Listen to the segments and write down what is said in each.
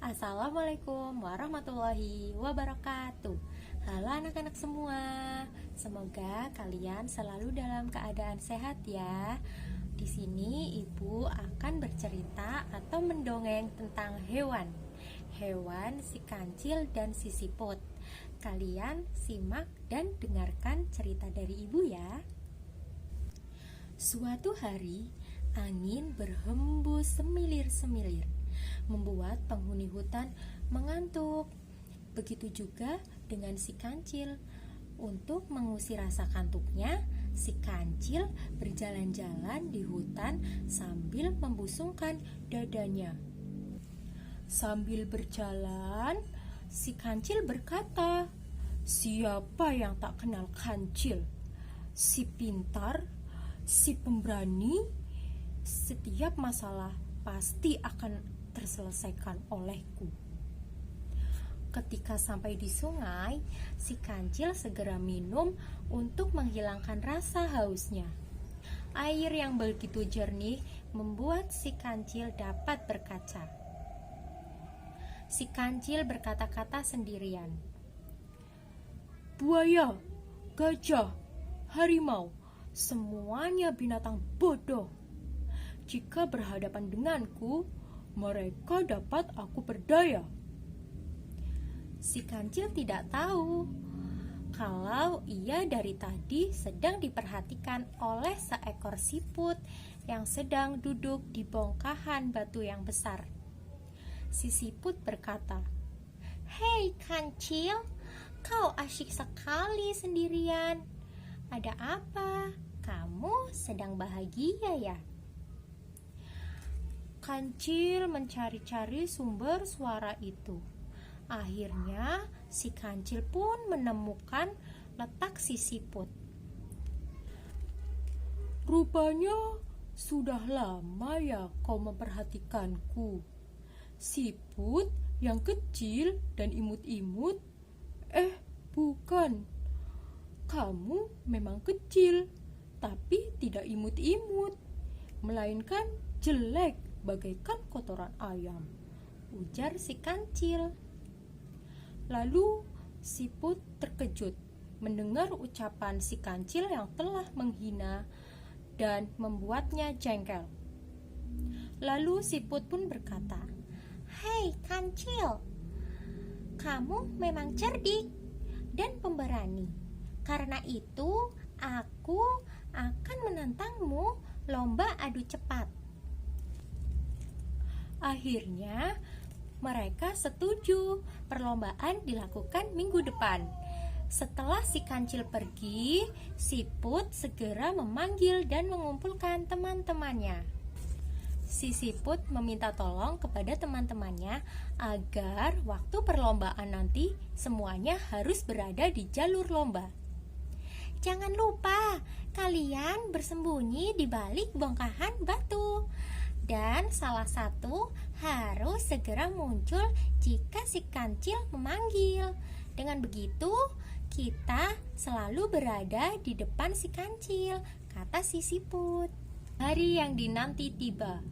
Assalamualaikum warahmatullahi wabarakatuh. Halo anak-anak semua. Semoga kalian selalu dalam keadaan sehat ya. Di sini Ibu akan bercerita atau mendongeng tentang hewan. Hewan si kancil dan si siput. Kalian simak dan dengarkan cerita dari Ibu ya. Suatu hari, angin berhembus semilir-semilir, membuat penghuni hutan mengantuk. Begitu juga dengan si kancil. Untuk mengusir rasa kantuknya, si kancil berjalan-jalan di hutan sambil membusungkan dadanya. Sambil berjalan, si kancil berkata, "Siapa yang tak kenal kancil? Si pintar, si pemberani, setiap masalah pasti akan terselesaikan olehku." Ketika sampai di sungai, si kancil segera minum untuk menghilangkan rasa hausnya. Air yang begitu jernih membuat si kancil dapat berkaca. Si kancil berkata-kata sendirian. "Buaya, gajah, harimau, semuanya binatang bodoh. Jika berhadapan denganku, mereka dapat aku berdaya." Si kancil tidak tahu kalau ia dari tadi sedang diperhatikan oleh seekor siput yang sedang duduk di bongkahan batu yang besar. Si siput berkata, "Hei kancil, kau asyik sekali sendirian. Ada apa? Kamu sedang bahagia ya?" Kancil mencari-cari sumber suara itu. Akhirnya, si kancil pun menemukan letak si siput. "Rupanya sudah lama ya kau memperhatikanku, siput yang kecil dan imut-imut." Bukan. Kamu memang kecil, tapi tidak imut-imut, melainkan jelek bagaikan kotoran ayam, ujar si kancil. Lalu siput terkejut mendengar ucapan si kancil yang telah menghina dan membuatnya jengkel. Lalu siput pun berkata, "Hei kancil, kamu memang cerdik dan pemberani. Karena itu aku akan menantangmu lomba adu cepat." Akhirnya mereka setuju perlombaan dilakukan minggu depan. Setelah si kancil pergi, siput segera memanggil dan mengumpulkan teman-temannya. Si siput meminta tolong kepada teman-temannya agar waktu perlombaan nanti semuanya harus berada di jalur lomba. "Jangan lupa, kalian bersembunyi di balik bongkahan batu. Dan salah satu harus segera muncul jika si kancil memanggil. Dengan begitu, kita selalu berada di depan si kancil," kata si siput. Hari yang dinanti tiba.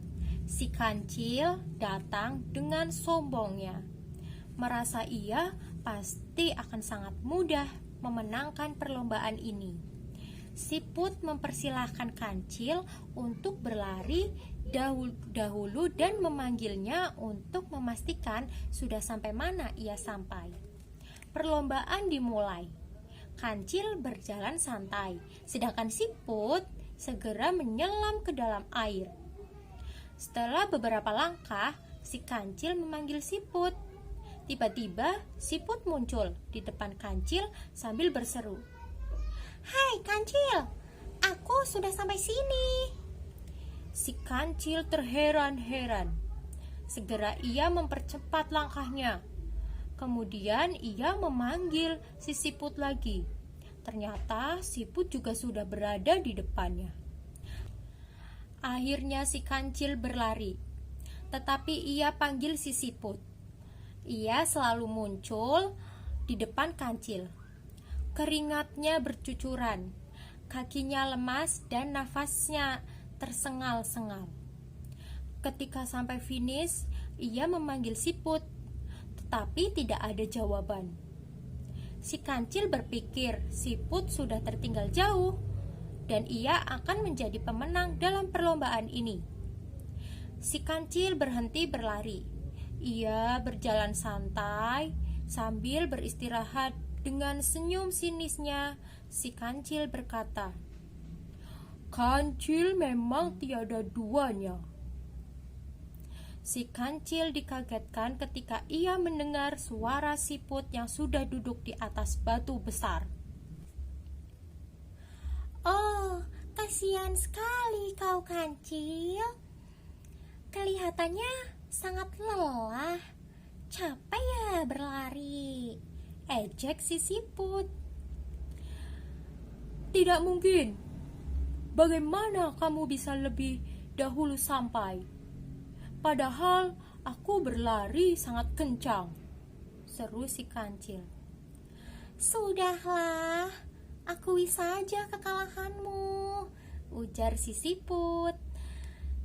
Si kancil datang dengan sombongnya. Merasa ia pasti akan sangat mudah memenangkan perlombaan ini. Siput mempersilahkan kancil untuk berlari dahulu dan memanggilnya untuk memastikan sudah sampai mana ia sampai. Perlombaan dimulai. Kancil berjalan santai, sedangkan siput segera menyelam ke dalam air. Setelah beberapa langkah, si kancil memanggil siput. Tiba-tiba siput muncul di depan kancil sambil berseru, "Hai kancil, aku sudah sampai sini." Si kancil terheran-heran. Segera ia mempercepat langkahnya. Kemudian ia memanggil si siput lagi. Ternyata siput juga sudah berada di depannya. Akhirnya si kancil berlari, tetapi ia panggil si siput. Ia selalu muncul di depan kancil. Keringatnya bercucuran, kakinya lemas dan nafasnya tersengal-sengal. Ketika sampai finish, ia memanggil siput tapi tidak ada jawaban. Si kancil berpikir siput sudah tertinggal jauh dan ia akan menjadi pemenang dalam perlombaan ini. Si kancil berhenti berlari. Ia berjalan santai sambil beristirahat. Dengan senyum sinisnya, si kancil berkata, "Kancil memang tiada duanya." Si kancil dikagetkan ketika ia mendengar suara siput yang sudah duduk di atas batu besar. "Oh, kasihan sekali kau, kancil. Kelihatannya sangat lelah. Capek ya berlari," ejek si siput. "Tidak mungkin. Bagaimana kamu bisa lebih dahulu sampai? Padahal aku berlari sangat kencang," seru si kancil. "Sudahlah, akui saja kekalahanmu," ujar si siput.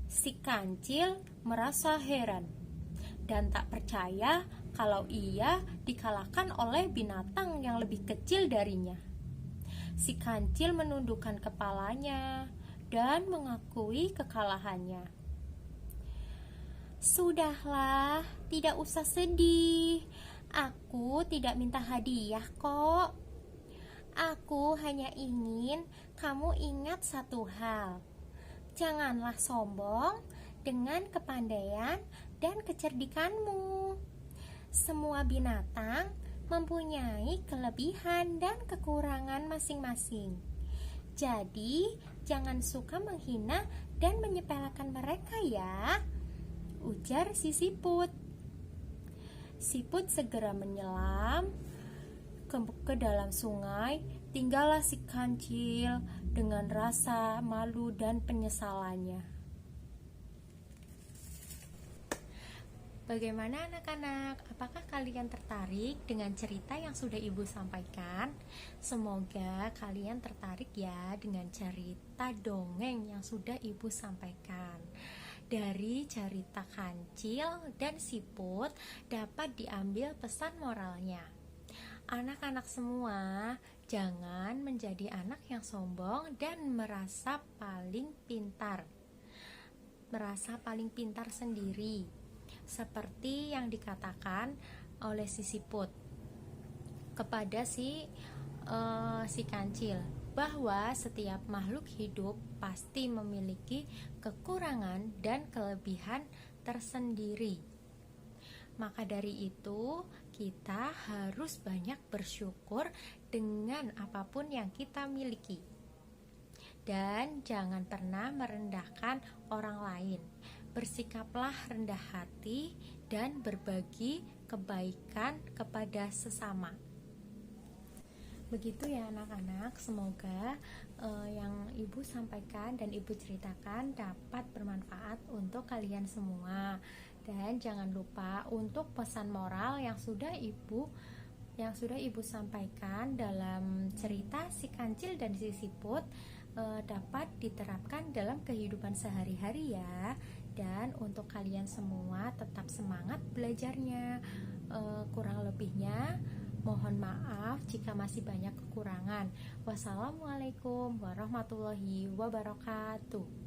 Si kancil merasa heran dan tak percaya kalau ia dikalahkan oleh binatang yang lebih kecil darinya. Si kancil menundukkan kepalanya dan mengakui kekalahannya. "Sudahlah, tidak usah sedih. Aku tidak minta hadiah kok. Aku hanya ingin kamu ingat satu hal. Janganlah sombong dengan kepandaian dan kecerdikanmu. Semua binatang mempunyai kelebihan dan kekurangan masing-masing. Jadi, jangan suka menghina dan menyepelekan mereka ya," ujar si siput. Siput segera menyelam ke dalam sungai. Tinggallah si kancil dengan rasa malu dan penyesalannya. Bagaimana anak-anak? Apakah kalian tertarik dengan cerita yang sudah ibu sampaikan? Semoga kalian tertarik ya dengan cerita dongeng yang sudah ibu sampaikan. Dari cerita kancil dan siput dapat diambil pesan moralnya. Anak-anak semua, jangan menjadi anak yang sombong dan merasa paling pintar sendiri, seperti yang dikatakan oleh si siput kepada si kancil, bahwa setiap makhluk hidup pasti memiliki kekurangan dan kelebihan tersendiri. Maka dari itu, kita harus banyak bersyukur dengan apapun yang kita miliki. Dan jangan pernah merendahkan orang lain. Bersikaplah rendah hati dan berbagi kebaikan kepada sesama. Begitu ya anak-anak, semoga yang ibu sampaikan dan ibu ceritakan dapat bermanfaat untuk kalian semua. Dan jangan lupa untuk pesan moral yang sudah ibu sampaikan dalam cerita si kancil dan si siput dapat diterapkan dalam kehidupan sehari-hari ya. Dan untuk kalian semua tetap semangat belajarnya. Kurang lebihnya mohon maaf jika masih banyak kekurangan. Wassalamualaikum warahmatullahi wabarakatuh.